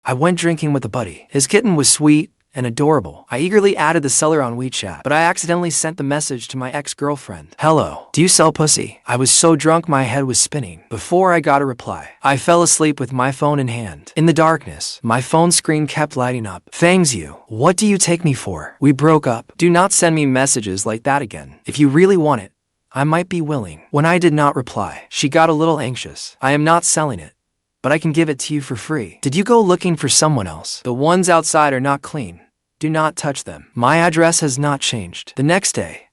I went drinking with a buddy. His kitten was sweet and adorable. I eagerly added the seller on WeChat, but I accidentally sent the message to my ex-girlfriend. Hello, do you sell pussy? I was so drunk my head was spinning. Before I got a reply, I fell asleep with my phone in hand. In the darkness, my phone screen kept lighting up. Fang Xiu, what do you take me for? We broke up. Do not send me messages like that again. If you really want it, I might be willing. When I did not reply, she got a little anxious. I am not selling it, but I can give it to you for free. Did you go looking for someone else? The ones outside are not clean. Do not touch them. My address has not changed. The next day,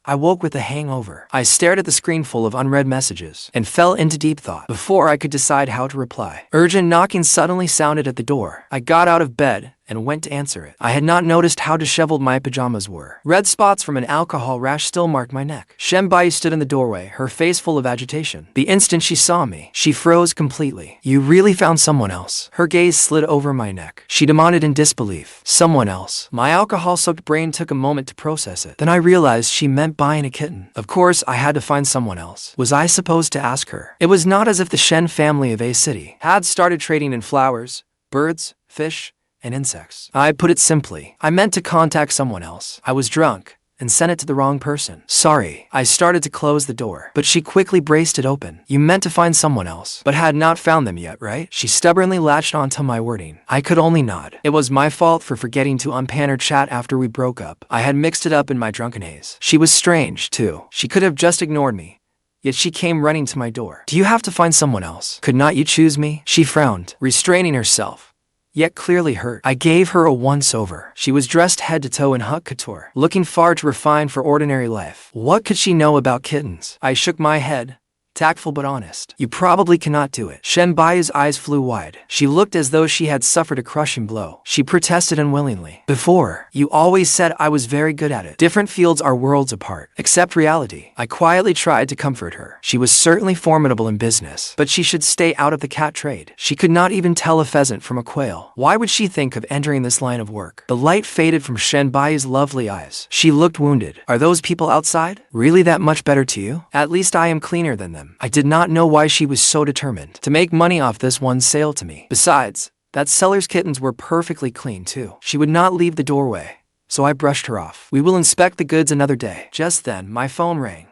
I woke with a hangover. I stared at the screen full of unread messages and fell into deep thought before I could decide how to reply. Urgent knocking suddenly sounded at the door. I got out of bed and went to answer it. I had not noticed how disheveled my pajamas were. Red spots from an alcohol rash still marked my neck. Shen Buyu stood in the doorway, her face full of agitation. The instant she saw me, she froze completely. You really found someone else? Her gaze slid over my neck. She demanded in disbelief. Someone else? My alcohol-soaked brain took a moment to process it. Then I realized she meant buying a kitten. Of course, I had to find someone else. Was I supposed to ask her? It was not as if the Shen family of A City had started trading in flowers, birds, fish, and insects. I put it simply. I meant to contact someone else. I was drunk and sent it to the wrong person. Sorry. I started to close the door, but she quickly braced it open. You meant to find someone else, but had not found them yet, right? She stubbornly latched onto my wording. I could only nod. It was my fault for forgetting to unpan her chat after we broke up. I had mixed it up in my drunken haze. She was strange, too. She could have just ignored me. Yet she came running to my door. Do you have to find someone else? Could not you choose me? She frowned, restraining herself, yet clearly hurt. I gave her a once-over. She was dressed head to toe in haute couture, looking far too refined for ordinary life. What could she know about kittens? I shook my head, tactful but honest. You probably cannot do it. Shen Buyu's eyes flew wide. She looked as though she had suffered a crushing blow. She protested unwillingly. Before, you always said I was very good at it. Different fields are worlds apart. Accept reality. I quietly tried to comfort her. She was certainly formidable in business, but she should stay out of the cat trade. She could not even tell a pheasant from a quail. Why would she think of entering this line of work? The light faded from Shen Buyu's lovely eyes. She looked wounded. Are those people outside really that much better to you? At least I am cleaner than them. I did not know why she was so determined to make money off this one sale to me. Besides, that seller's kittens were perfectly clean too. She would not leave the doorway, so I brushed her off. We will inspect the goods another day. Just then, my phone rang.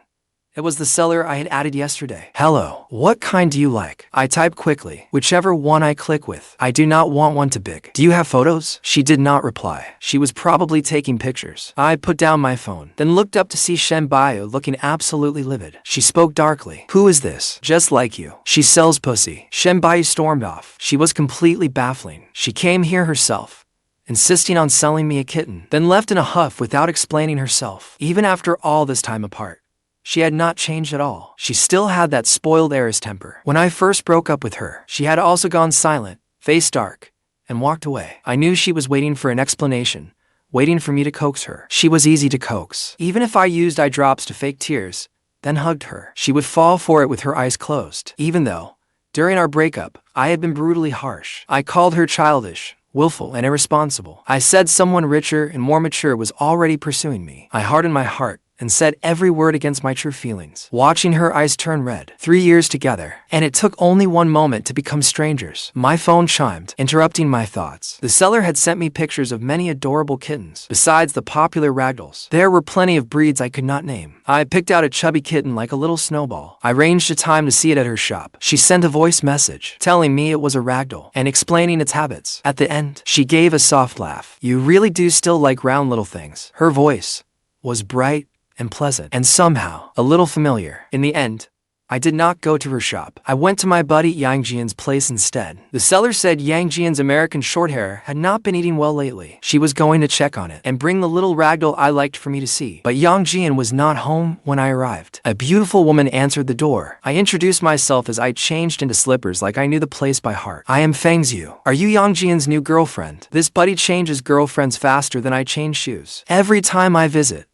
It was the seller I had added yesterday. Hello, what kind do you like? I typed quickly. Whichever one I click with. I do not want one too big. Do you have photos? She did not reply. She was probably taking pictures. I put down my phone, then looked up to see Shen Buyu looking absolutely livid. She spoke darkly. Who is this? Just like you. She sells pussy. Shen Buyu stormed off. She was completely baffling. She came here herself, insisting on selling me a kitten, then left in a huff without explaining herself. Even after all this time apart, she had not changed at all. She still had that spoiled heiress temper. When I first broke up with her, she had also gone silent, face dark, and walked away. I knew she was waiting for an explanation, waiting for me to coax her. She was easy to coax. Even if I used eye drops to fake tears, then hugged her, she would fall for it with her eyes closed. Even though, during our breakup, I had been brutally harsh. I called her childish, willful, and irresponsible. I said someone richer and more mature was already pursuing me. I hardened my heart and said every word against my true feelings. Watching her eyes turn red. 3 years together, and it took only one moment to become strangers. My phone chimed, interrupting my thoughts. The seller had sent me pictures of many adorable kittens. Besides the popular Ragdolls, there were plenty of breeds I could not name. I picked out a chubby kitten like a little Snowball. I arranged a time to see it at her shop. She sent a voice message, telling me it was a Ragdoll, and explaining its habits. At the end, she gave a soft laugh. You really do still like round little things. Her voice was bright and pleasant, and somehow a little familiar. In the end, I did not go to her shop. I went to my buddy Yang Jian's place instead. The seller said Yang Jian's American Shorthair had not been eating well lately. She was going to check on it and bring the little Ragdoll I liked for me to see. But Yang Jian was not home when I arrived. A beautiful woman answered the door. I introduced myself as I changed into slippers like I knew the place by heart. I am Fang Xiu. Are you Yang Jian's new girlfriend? This buddy changes girlfriends faster than I change shoes. Every time I visit,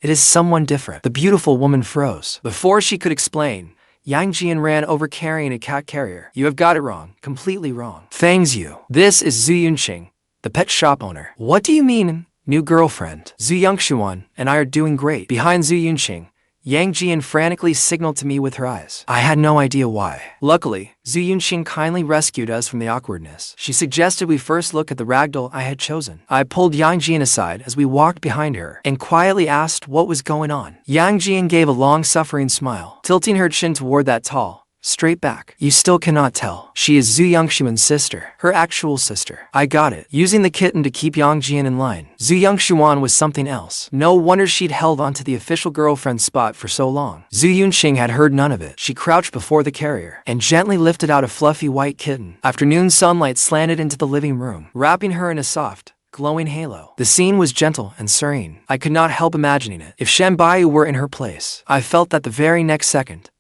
it is someone different. The beautiful woman froze. Before she could explain, Yang Jian ran over carrying a cat carrier. You have got it wrong. Completely wrong. Fang Xiu. This is Xu Yunqing, the pet shop owner. What do you mean, new girlfriend? Xu Yunqing and I are doing great. Behind Xu Yunqing, Yang Jian frantically signaled to me with her eyes. I had no idea why. Luckily, Xu Yunqing kindly rescued us from the awkwardness. She suggested we first look at the ragdoll I had chosen. I pulled Yang Jian aside as we walked behind her and quietly asked what was going on. Yang Jian gave a long-suffering smile, tilting her chin toward that tall, straight back. You still cannot tell. She is Xu Yunqing's sister. Her actual sister. I got it. Using the kitten to keep Yang Jian in line. Xu Yunqing was something else. No wonder she'd held onto the official girlfriend spot for so long. Xu Yunqing had heard none of it. She crouched before the carrier and gently lifted out a fluffy white kitten. Afternoon sunlight slanted into the living room, wrapping her in a soft, glowing halo. The scene was gentle and serene. I could not help imagining it. If Shen Buyu were in her place, I felt that the very next second,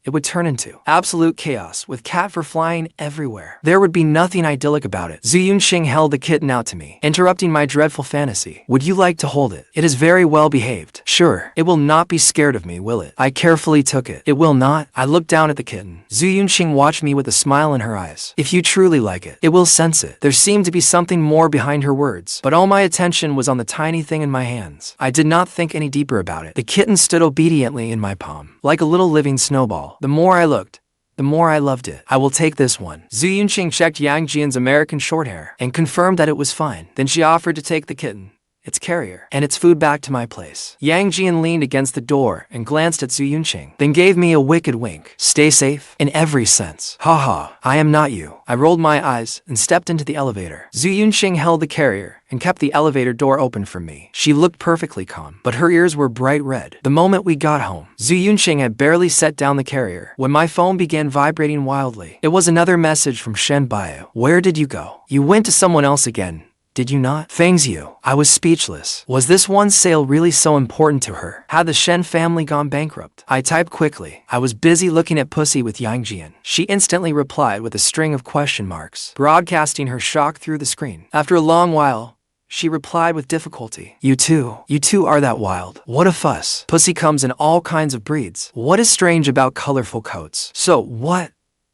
it would turn into absolute chaos, with cat fur flying everywhere. There would be nothing idyllic about it. Xu Yunqing held the kitten out to me, interrupting my dreadful fantasy. Would you like to hold it? It is very well behaved. Sure. It will not be scared of me, will it? I carefully took it. It will not. I looked down at the kitten. Xu Yunqing watched me with a smile in her eyes. If you truly like it, it will sense it. There seemed to be something more behind her words, but all my attention was on the tiny thing in my hands. I did not think any deeper about it. The kitten stood obediently in my palm, like a little living snowball. The more I looked, the more I loved it. I will take this one. Xu Yunqing checked Yang Jian's American shorthair and confirmed that it was fine. Then she offered to take the kitten, its carrier, and its food back to my place. Yang Jian leaned against the door and glanced at Xu Yunqing, then gave me a wicked wink. Stay safe, in every sense. Haha, I am not you. I rolled my eyes and stepped into the elevator. Xu Yunqing held the carrier and kept the elevator door open for me. She looked perfectly calm, but her ears were bright red. The moment we got home, Xu Yunqing had barely set down the carrier when my phone began vibrating wildly. It was another message from Shen Buyu. Where did you go? You went to someone else again, did you not? Fang Xiu. I was speechless. Was this one sale really so important to her? Had the Shen family gone bankrupt? I typed quickly. I was busy looking at pussy with Yang Jian. She instantly replied with a string of question marks, broadcasting her shock through the screen. After a long while, she replied with difficulty. You two are that wild. What a fuss. Pussy comes in all kinds of breeds. What is strange about colorful coats? So what?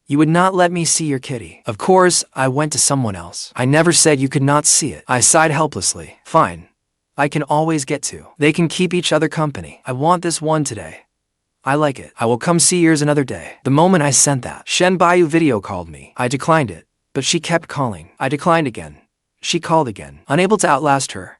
You would not let me see your kitty. Of course, I went to someone else. I never said you could not see it. I sighed helplessly. Fine. I can always get to. They can keep each other company. I want this one today. I like it. I will come see yours another day. The moment I sent that, Shen Buyu video called me. I declined it, but she kept calling. I declined again. She called again. Unable to outlast her,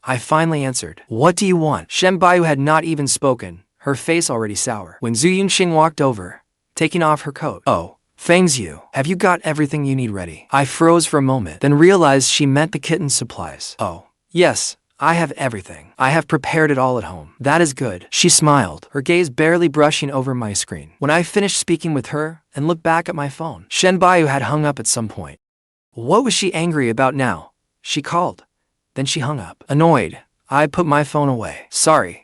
I finally answered. What do you want? Shen Buyu had not even spoken, her face already sour, when Xu Yunqing walked over, taking off her coat. Oh. Fang Xiu, have you got everything you need ready? I froze for a moment, then realized she meant the kitten's supplies. Oh, yes, I have everything. I have prepared it all at home. That is good. She smiled, her gaze barely brushing over my screen. When I finished speaking with her and looked back at my phone, Shen Buyu had hung up at some point. What was she angry about now? She called. Then she hung up. Annoyed, I put my phone away. Sorry.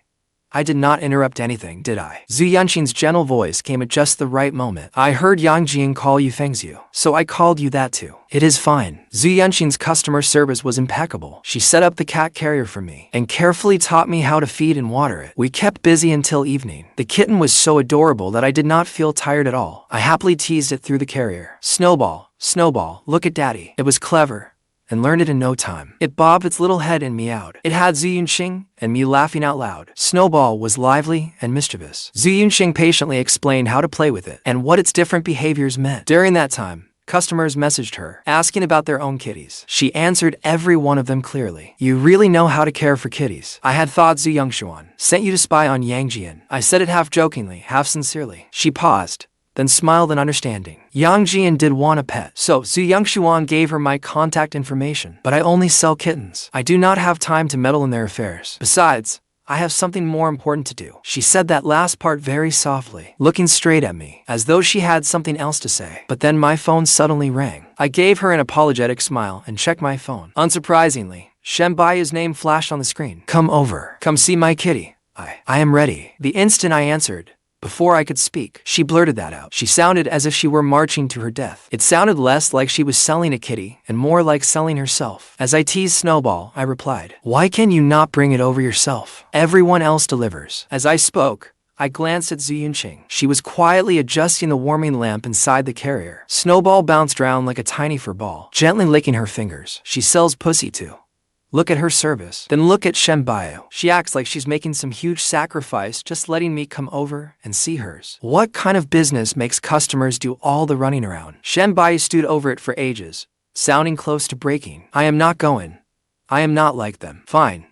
I did not interrupt anything, did I? Xu Yunqing's gentle voice came at just the right moment. I heard Yang Jian call you Fang Xiu, so I called you that too. It is fine. Xu Yunqing's customer service was impeccable. She set up the cat carrier for me and carefully taught me how to feed and water it. We kept busy until evening. The kitten was so adorable that I did not feel tired at all. I happily teased it through the carrier. Snowball, Snowball, look at daddy. It was clever and learned it in no time. It bobbed its little head and meowed. It had Xu Yunqing and me laughing out loud. Snowball was lively and mischievous. Xu Yunqing patiently explained how to play with it and what its different behaviors meant. During that time, customers messaged her, asking about their own kitties. She answered every one of them clearly. You really know how to care for kitties. I had thought Xu Yunqing sent you to spy on Yang Jian. I said it half jokingly, half sincerely. She paused, then smiled in understanding. Yang Jian did want a pet, so Xu Yunqing gave her my contact information. But I only sell kittens. I do not have time to meddle in their affairs. Besides, I have something more important to do. She said that last part very softly, looking straight at me, as though she had something else to say. But then my phone suddenly rang. I gave her an apologetic smile and checked my phone. Unsurprisingly, Shen Buyu's name flashed on the screen. Come over. Come see my kitty. I am ready. The instant I answered, before I could speak, she blurted that out. She sounded as if she were marching to her death. It sounded less like she was selling a kitty and more like selling herself. As I teased Snowball, I replied, why can you not bring it over yourself? Everyone else delivers. As I spoke, I glanced at Xu Yunqing. She was quietly adjusting the warming lamp inside the carrier. Snowball bounced around like a tiny fur ball, gently licking her fingers. She sells pussy too. Look at her service. Then look at Shen Buyu. She acts like she's making some huge sacrifice just letting me come over and see hers. What kind of business makes customers do all the running around? Shen Buyu stood over it for ages, sounding close to breaking. I am not going. I am not like them. Fine.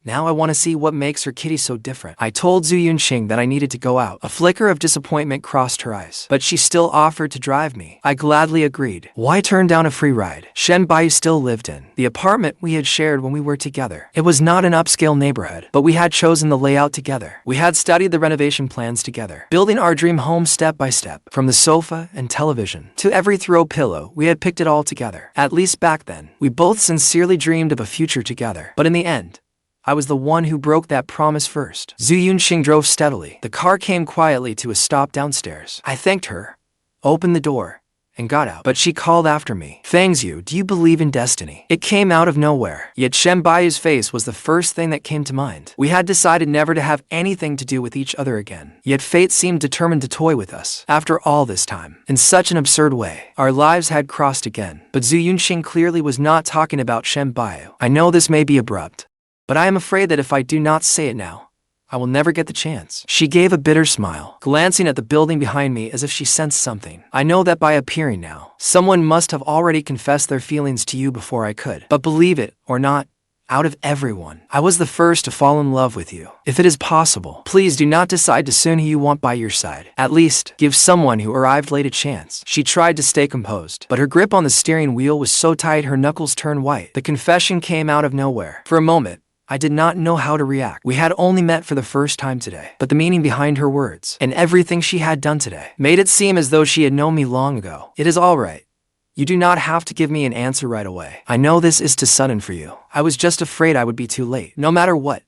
Now I want to see what makes her kitty so different. I told Xu Yunqing that I needed to go out. A flicker of disappointment crossed her eyes, but she still offered to drive me. I gladly agreed. Why turn down a free ride? Shen Buyu still lived in the apartment we had shared when we were together. It was not an upscale neighborhood, but we had chosen the layout together. We had studied the renovation plans together, building our dream home step by step. From the sofa and television to every throw pillow, we had picked it all together. At least back then, we both sincerely dreamed of a future together. But in the end, I was the one who broke that promise first. Xu Yunqing drove steadily. The car came quietly to a stop downstairs. I thanked her, opened the door, and got out. But she called after me. Fang Xiu, do you believe in destiny? It came out of nowhere. Yet Shen Buyu's face was the first thing that came to mind. We had decided never to have anything to do with each other again. Yet fate seemed determined to toy with us. After all this time, in such an absurd way, our lives had crossed again. But Xu Yunqing clearly was not talking about Shen Buyu. I know this may be abrupt, but I am afraid that if I do not say it now, I will never get the chance. She gave a bitter smile, glancing at the building behind me as if she sensed something. I know that by appearing now, someone must have already confessed their feelings to you before I could. But believe it or not, out of everyone, I was the first to fall in love with you. If it is possible, please do not decide too soon who you want by your side. At least, give someone who arrived late a chance. She tried to stay composed, but her grip on the steering wheel was so tight her knuckles turned white. The confession came out of nowhere. For a moment, I did not know how to react. We had only met for the first time today, but the meaning behind her words and everything she had done today made it seem as though she had known me long ago. It is all right. You do not have to give me an answer right away. I know this is too sudden for you. I was just afraid I would be too late. No matter what,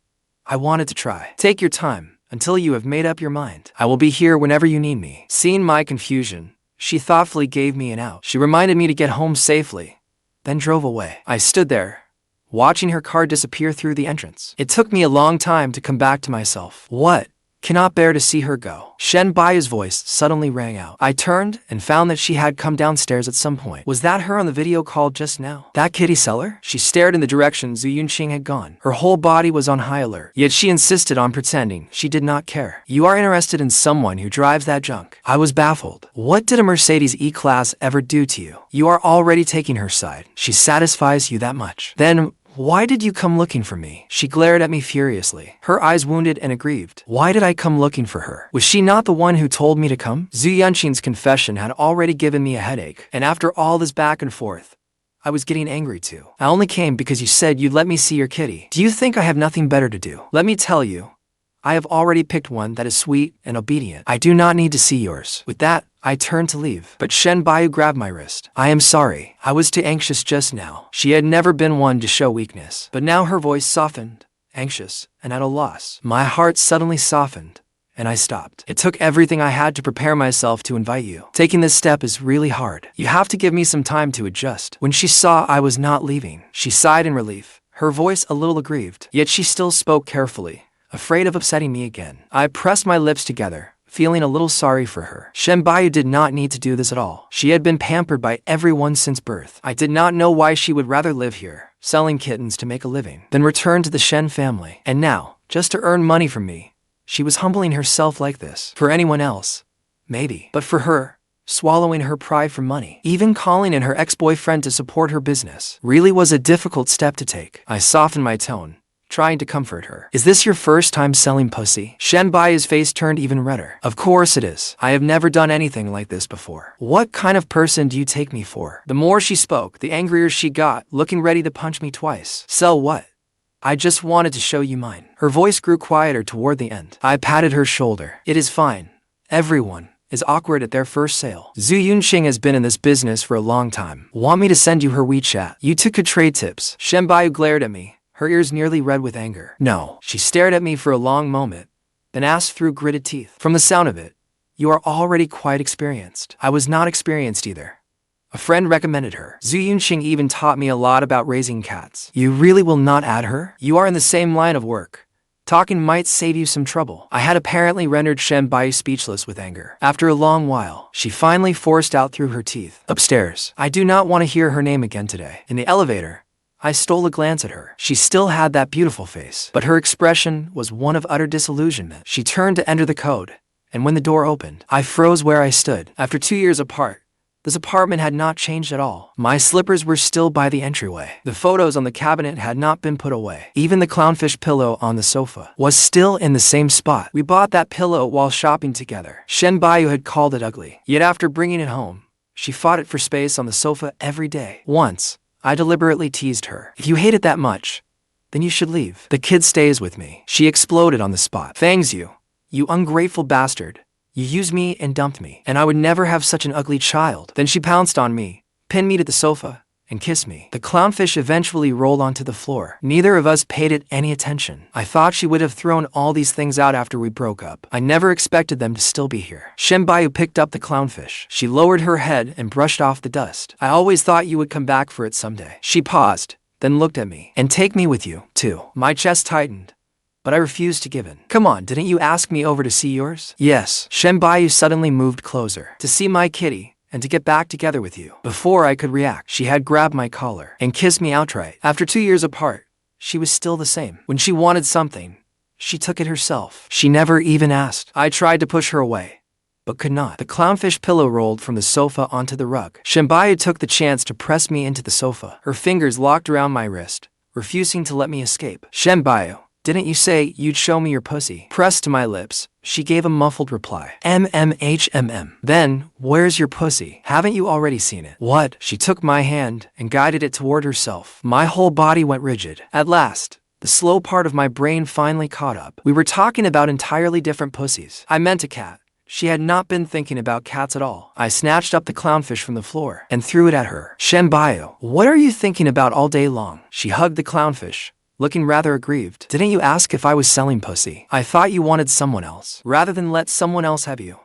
I wanted to try. Take your time until you have made up your mind. I will be here whenever you need me. Seeing my confusion, she thoughtfully gave me an out. She reminded me to get home safely, then drove away. I stood there, watching her car disappear through the entrance. It took me a long time to come back to myself. What? Cannot bear to see her go. Shen Buyu's voice suddenly rang out. I turned and found that she had come downstairs at some point. Was that her on the video call just now? That kitty seller? She stared in the direction Xu Yunqing had gone. Her whole body was on high alert, yet she insisted on pretending she did not care. You are interested in someone who drives that junk? I was baffled. What did a Mercedes E-Class ever do to you? You are already taking her side. She satisfies you that much. Then why did you come looking for me? She glared at me furiously, her eyes wounded and aggrieved. Why did I come looking for her? Was she not the one who told me to come? Xu Yunqing's confession had already given me a headache, and after all this back and forth, I was getting angry too. I only came because you said you'd let me see your kitty. Do you think I have nothing better to do? Let me tell you, I have already picked one that is sweet and obedient. I do not need to see yours. With that, I turned to leave, but Shen Buyu grabbed my wrist. I am sorry. I was too anxious just now. She had never been one to show weakness, but now her voice softened, anxious, and at a loss. My heart suddenly softened, and I stopped. It took everything I had to prepare myself to invite you. Taking this step is really hard. You have to give me some time to adjust. When she saw I was not leaving, she sighed in relief, her voice a little aggrieved, yet she still spoke carefully, afraid of upsetting me again. I pressed my lips together, feeling a little sorry for her. Shen Buyu did not need to do this at all. She had been pampered by everyone since birth. I did not know why she would rather live here, selling kittens to make a living, than return to the Shen family. And now, just to earn money from me, she was humbling herself like this. For anyone else, maybe. But for her, swallowing her pride for money, even calling in her ex-boyfriend to support her business, really was a difficult step to take. I softened my tone, trying to comfort her. Is this your first time selling pussy? Shen Buyu's face turned even redder. Of course it is. I have never done anything like this before. What kind of person do you take me for? The more she spoke, the angrier she got, looking ready to punch me twice. Sell what? I just wanted to show you mine. Her voice grew quieter toward the end. I patted her shoulder. It is fine. Everyone is awkward at their first sale. Xu Yunqing has been in this business for a long time. Want me to send you her WeChat? You two could trade tips. Shen Buyu glared at me, her ears nearly red with anger. No. She stared at me for a long moment, then asked through gritted teeth. From the sound of it, you are already quite experienced. I was not experienced either. A friend recommended her. Xu Yunqing even taught me a lot about raising cats. You really will not add her? You are in the same line of work. Talking might save you some trouble. I had apparently rendered Shen Buyu speechless with anger. After a long while, she finally forced out through her teeth. Upstairs. I do not want to hear her name again today. In the elevator, I stole a glance at her. She still had that beautiful face, but her expression was one of utter disillusionment. She turned to enter the code, and when the door opened, I froze where I stood. After 2 years apart, this apartment had not changed at all. My slippers were still by the entryway. The photos on the cabinet had not been put away. Even the clownfish pillow on the sofa was still in the same spot. We bought that pillow while shopping together. Shen Buyu had called it ugly. Yet after bringing it home, she fought it for space on the sofa every day. Once, I deliberately teased her. If you hate it that much, then you should leave. The kid stays with me. She exploded on the spot. Fang Xiu, you ungrateful bastard. You used me and dumped me, and I would never have such an ugly child. Then she pounced on me, pinned me to the sofa, and kissed me. The clownfish eventually rolled onto the floor. Neither of us paid it any attention. I thought she would have thrown all these things out after we broke up. I never expected them to still be here. Shen Buyu picked up the clownfish. She lowered her head and brushed off the dust. I always thought you would come back for it someday. She paused, then looked at me. And take me with you, too. My chest tightened, but I refused to give in. Come on, didn't you ask me over to see yours? Yes. Shen Buyu suddenly moved closer. To see my kitty, and to get back together with you. Before I could react, she had grabbed my collar and kissed me outright. After 2 years apart, she was still the same. When she wanted something, she took it herself. She never even asked. I tried to push her away, but could not. The clownfish pillow rolled from the sofa onto the rug. Shen Buyu took the chance to press me into the sofa. Her fingers locked around my wrist, refusing to let me escape. Shen Buyu, didn't you say you'd show me your pussy? Pressed to my lips, she gave a muffled reply. Then, where's your pussy? Haven't you already seen it? What? She took my hand and guided it toward herself. My whole body went rigid. At last, the slow part of my brain finally caught up. We were talking about entirely different pussies. I meant a cat. She had not been thinking about cats at all. I snatched up the clownfish from the floor and threw it at her. Shen Buyu, what are you thinking about all day long? She hugged the clownfish, looking rather aggrieved. Didn't you ask if I was selling pussy? I thought you wanted someone else. Rather than let someone else have you,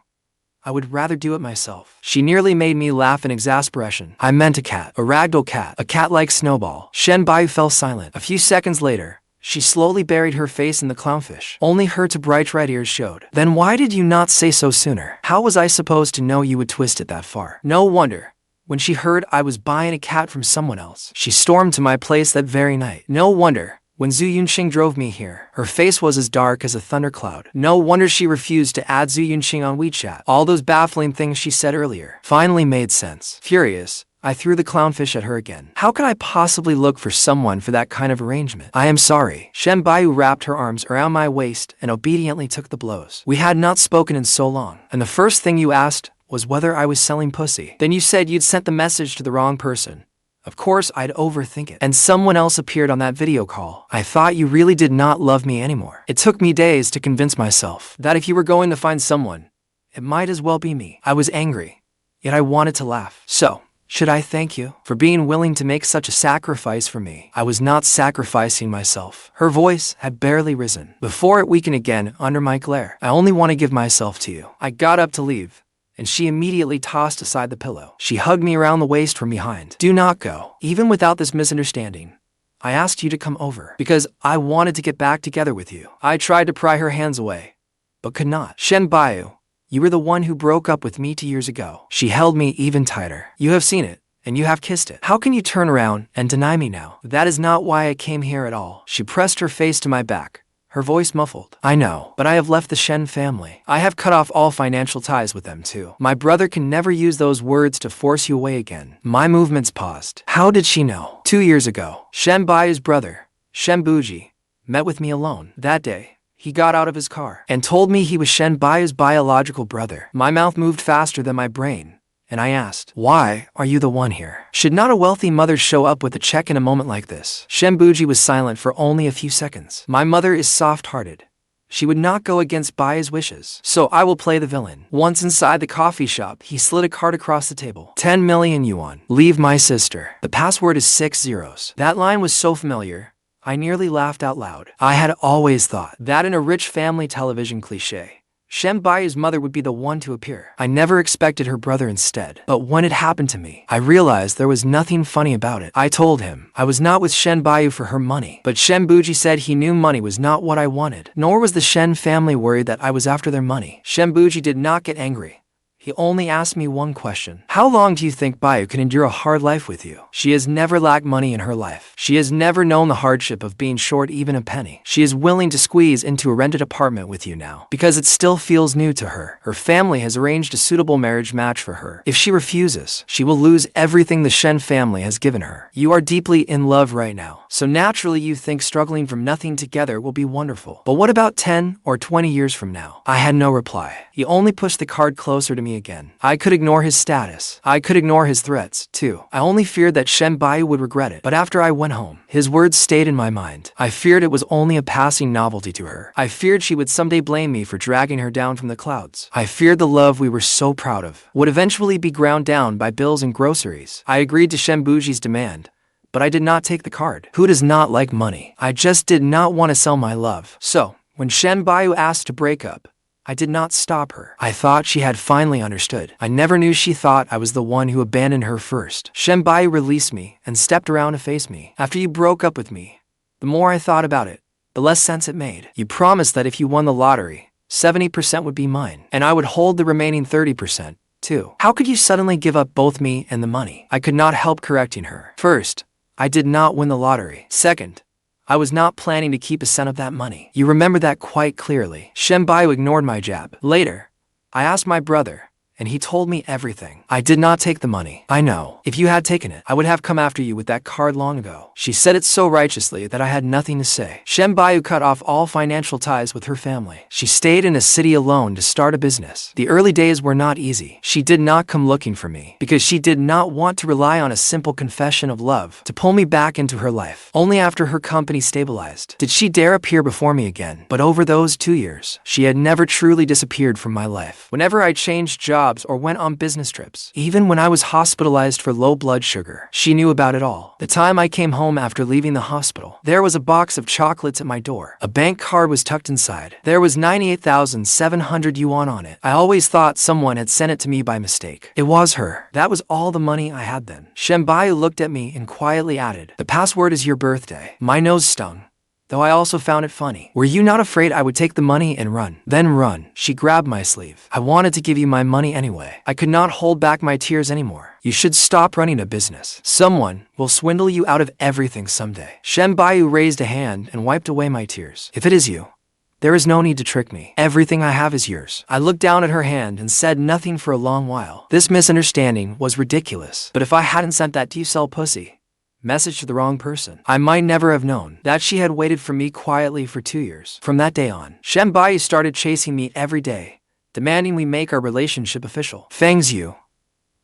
I would rather do it myself. She nearly made me laugh in exasperation. I meant a cat. A ragdoll cat. A cat like Snowball. Shen Buyu fell silent. A few seconds later, she slowly buried her face in the clownfish. Only her two bright red ears showed. Then why did you not say so sooner? How was I supposed to know you would twist it that far? No wonder. When she heard I was buying a cat from someone else, she stormed to my place that very night. No wonder. When Xu Yunqing drove me here, her face was as dark as a thundercloud. No wonder she refused to add Xu Yunqing on WeChat. All those baffling things she said earlier finally made sense. Furious, I threw the clownfish at her again. How could I possibly look for someone for that kind of arrangement? I am sorry. Shen Buyu wrapped her arms around my waist and obediently took the blows. We had not spoken in so long, and the first thing you asked was whether I was selling pussy. Then you said you'd sent the message to the wrong person. Of course, I'd overthink it. And someone else appeared on that video call. I thought you really did not love me anymore. It took me days to convince myself that if you were going to find someone, it might as well be me. I was angry, yet I wanted to laugh. So, should I thank you for being willing to make such a sacrifice for me? I was not sacrificing myself. Her voice had barely risen before it weakened again under my glare. I only want to give myself to you. I got up to leave, and she immediately tossed aside the pillow. She hugged me around the waist from behind. Do not go. Even without this misunderstanding, I asked you to come over because I wanted to get back together with you. I tried to pry her hands away, but could not. Shen Buyu, you were the one who broke up with me 2 years ago. She held me even tighter. You have seen it, and you have kissed it. How can you turn around and deny me now? That is not why I came here at all. She pressed her face to my back, her voice muffled. I know, but I have left the Shen family. I have cut off all financial ties with them too. My brother can never use those words to force you away again. My movements paused. How did she know? 2 years ago, Shen Buyu's brother, Shen Buji, met with me alone. That day, he got out of his car and told me he was Shen Buyu's biological brother. My mouth moved faster than my brain, and I asked, why are you the one here? Should not a wealthy mother show up with a check in a moment like this? Shen Buji was silent for only a few seconds. My mother is soft-hearted. She would not go against Buyu's wishes, so I will play the villain. Once inside the coffee shop, he slid a card across the table. 10 million yuan. Leave my sister. The password is 6 zeros. That line was so familiar, I nearly laughed out loud. I had always thought that in a rich family television cliché, Shen Buyu's mother would be the one to appear. I never expected her brother instead. But when it happened to me, I realized there was nothing funny about it. I told him I was not with Shen Buyu for her money. But Shen Buji said he knew money was not what I wanted. Nor was the Shen family worried that I was after their money. Shen Buji did not get angry. He only asked me one question. How long do you think Buyu can endure a hard life with you? She has never lacked money in her life. She has never known the hardship of being short even a penny. She is willing to squeeze into a rented apartment with you now, because it still feels new to her. Her family has arranged a suitable marriage match for her. If she refuses, she will lose everything the Shen family has given her. You are deeply in love right now, so naturally you think struggling from nothing together will be wonderful. But what about 10 or 20 years from now? I had no reply. He only pushed the card closer to me again. I could ignore his status. I could ignore his threats, too. I only feared that Shen Buyu would regret it. But after I went home, his words stayed in my mind. I feared it was only a passing novelty to her. I feared she would someday blame me for dragging her down from the clouds. I feared the love we were so proud of would eventually be ground down by bills and groceries. I agreed to Shen Buji's demand, but I did not take the card. Who does not like money? I just did not want to sell my love. So, when Shen Buyu asked to break up, I did not stop her. I thought she had finally understood. I never knew she thought I was the one who abandoned her first. Shen Buyu released me and stepped around to face me. After you broke up with me, the more I thought about it, the less sense it made. You promised that if you won the lottery, 70% would be mine, and I would hold the remaining 30%, too. How could you suddenly give up both me and the money? I could not help correcting her. First, I did not win the lottery. Second, I was not planning to keep a cent of that money. You remember that quite clearly. Shen Buyu ignored my jab. Later, I asked my brother, and he told me everything. I did not take the money. I know. If you had taken it, I would have come after you with that card long ago. She said it so righteously that I had nothing to say. Shen Buyu cut off all financial ties with her family. She stayed in a city alone to start a business. The early days were not easy. She did not come looking for me, because she did not want to rely on a simple confession of love to pull me back into her life. Only after her company stabilized did she dare appear before me again. But over those 2 years, she had never truly disappeared from my life. Whenever I changed jobs or went on business trips, even when I was hospitalized for low blood sugar, she knew about it all. The time I came home after leaving the hospital, there was a box of chocolates at my door. A bank card was tucked inside. There was 98,700 yuan on it. I always thought someone had sent it to me by mistake. It was her. That was all the money I had then. Shen Buyu looked at me and quietly added, "The password is your birthday." My nose stung, though I also found it funny. Were you not afraid I would take the money and run? Then run. She grabbed my sleeve. I wanted to give you my money anyway. I could not hold back my tears anymore. You should stop running a business. Someone will swindle you out of everything someday. Shen Buyu raised a hand and wiped away my tears. If it is you, there is no need to trick me. Everything I have is yours. I looked down at her hand and said nothing for a long while. This misunderstanding was ridiculous. But if I hadn't sent that "do you sell pussy" message to the wrong person, I might never have known that she had waited for me quietly for 2 years. From that day on, Shen Buyu started chasing me every day, demanding we make our relationship official. Fang Xiu,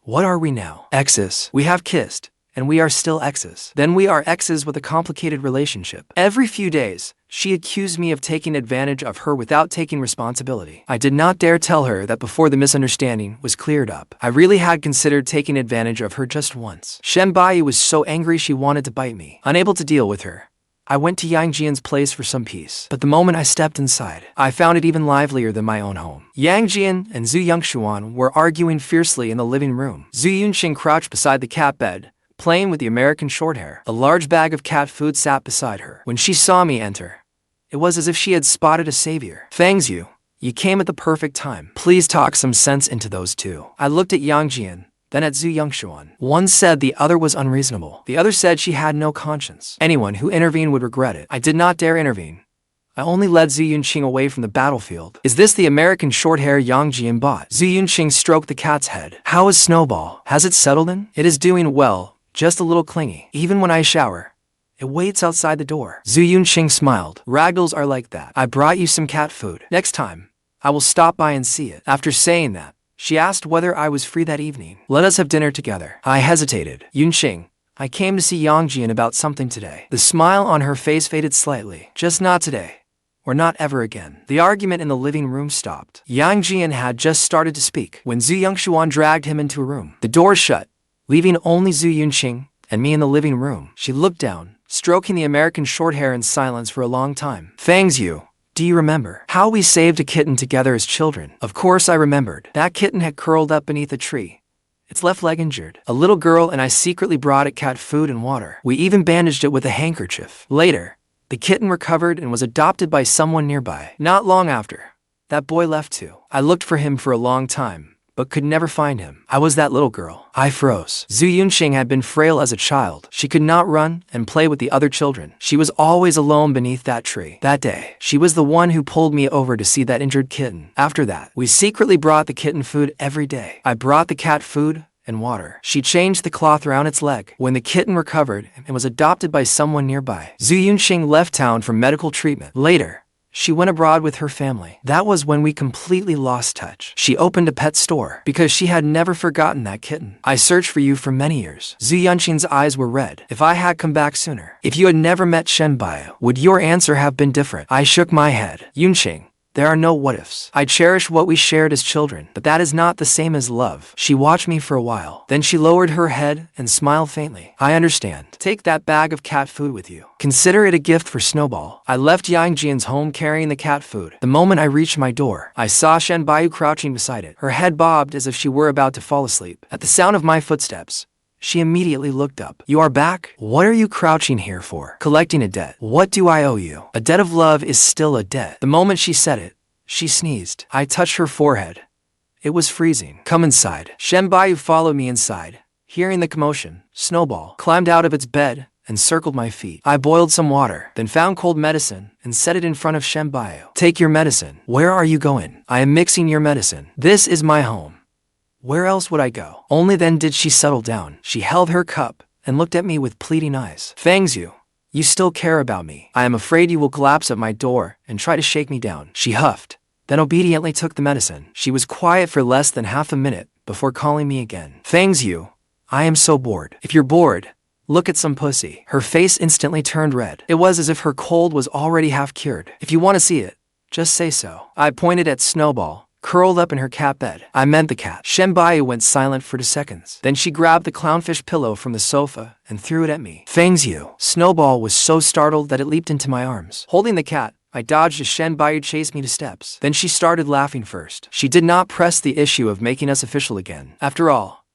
what are we now? Exes. We have kissed, and we are still exes. Then we are exes with a complicated relationship. Every few days, she accused me of taking advantage of her without taking responsibility. I did not dare tell her that before the misunderstanding was cleared up, I really had considered taking advantage of her just once. Shen Buyu was so angry she wanted to bite me. Unable to deal with her, I went to Jian's place for some peace. But the moment I stepped inside, I found it even livelier than my own home. Jian and Xu Yunqing were arguing fiercely in the living room. Xu Yunqing crouched beside the cat bed, playing with the American Shorthair. A large bag of cat food sat beside her. When she saw me enter, it was as if she had spotted a savior. Fang Xiu, you came at the perfect time. Please talk some sense into those two. I looked at Jian, then at Xu Yunqing. One said the other was unreasonable. The other said she had no conscience. Anyone who intervened would regret it. I did not dare intervene. I only led Xu Yunqing away from the battlefield. Is this the American Shorthair Jian bought? Xu Yunqing stroked the cat's head. How is Snowball? Has it settled in? It is doing well. Just a little clingy. Even when I shower, it waits outside the door. Xu Yunqing smiled. Ragdolls are like that. I brought you some cat food. Next time, I will stop by and see it. After saying that, she asked whether I was free that evening. Let us have dinner together. I hesitated. Yunqing, I came to see Jian about something today. The smile on her face faded slightly. Just not today. Or not ever again. The argument in the living room stopped. Jian had just started to speak when Xu Yunqing dragged him into a room. The door shut, leaving only Xu Yunqing and me in the living room. She looked down, stroking the American Shorthair in silence for a long time. Fang Xiu, do you remember how we saved a kitten together as children? Of course I remembered. That kitten had curled up beneath a tree, its left leg injured. A little girl and I secretly brought it cat food and water. We even bandaged it with a handkerchief. Later, the kitten recovered and was adopted by someone nearby. Not long after, that boy left too. I looked for him for a long time, but could never find him. I was that little girl. I froze. Xu Yunqing had been frail as a child. She could not run and play with the other children. She was always alone beneath that tree. That day, she was the one who pulled me over to see that injured kitten. After that, we secretly brought the kitten food every day. I brought the cat food and water. She changed the cloth around its leg. When the kitten recovered and was adopted by someone nearby, Xu Yunqing left town for medical treatment. Later, she went abroad with her family. That was when we completely lost touch. She opened a pet store because she had never forgotten that kitten. I searched for you for many years. Xu Yunqing's eyes were red. If I had come back sooner, if you had never met Shen Buyu, would your answer have been different? I shook my head. Yunqing, there are no what-ifs. I cherish what we shared as children, but that is not the same as love. She watched me for a while. Then she lowered her head and smiled faintly. I understand. Take that bag of cat food with you. Consider it a gift for Snowball. I left Jian's home carrying the cat food. The moment I reached my door, I saw Shen Buyu crouching beside it. Her head bobbed as if she were about to fall asleep. At the sound of my footsteps, she immediately looked up. You are back? What are you crouching here for? Collecting a debt. What do I owe you? A debt of love is still a debt. The moment she said it, she sneezed. I touched her forehead. It was freezing. Come inside. Shen Buyu followed me inside. Hearing the commotion, Snowball climbed out of its bed and circled my feet. I boiled some water, then found cold medicine and set it in front of Shen Buyu. Take your medicine. Where are you going? I am mixing your medicine. This is my home. Where else would I go? Only then did she settle down. She held her cup and looked at me with pleading eyes. Fang Xiu, you still care about me. I am afraid you will collapse at my door and try to shake me down. She huffed, then obediently took the medicine. She was quiet for less than half a minute before calling me again. Fang Xiu, I am so bored. If you're bored, look at some pussy. Her face instantly turned red. It was as if her cold was already half cured. If you want to see it, just say so. I pointed at Snowball, curled up in her cat bed. I meant the cat. Shen Buyu went silent for 2 seconds. Then she grabbed the clownfish pillow from the sofa and threw it at me. Fang Xiu. Snowball was so startled that it leaped into my arms. Holding the cat, I dodged as Shen Buyu chased me to steps. Then she started laughing first. She did not press the issue of making us official again. After all,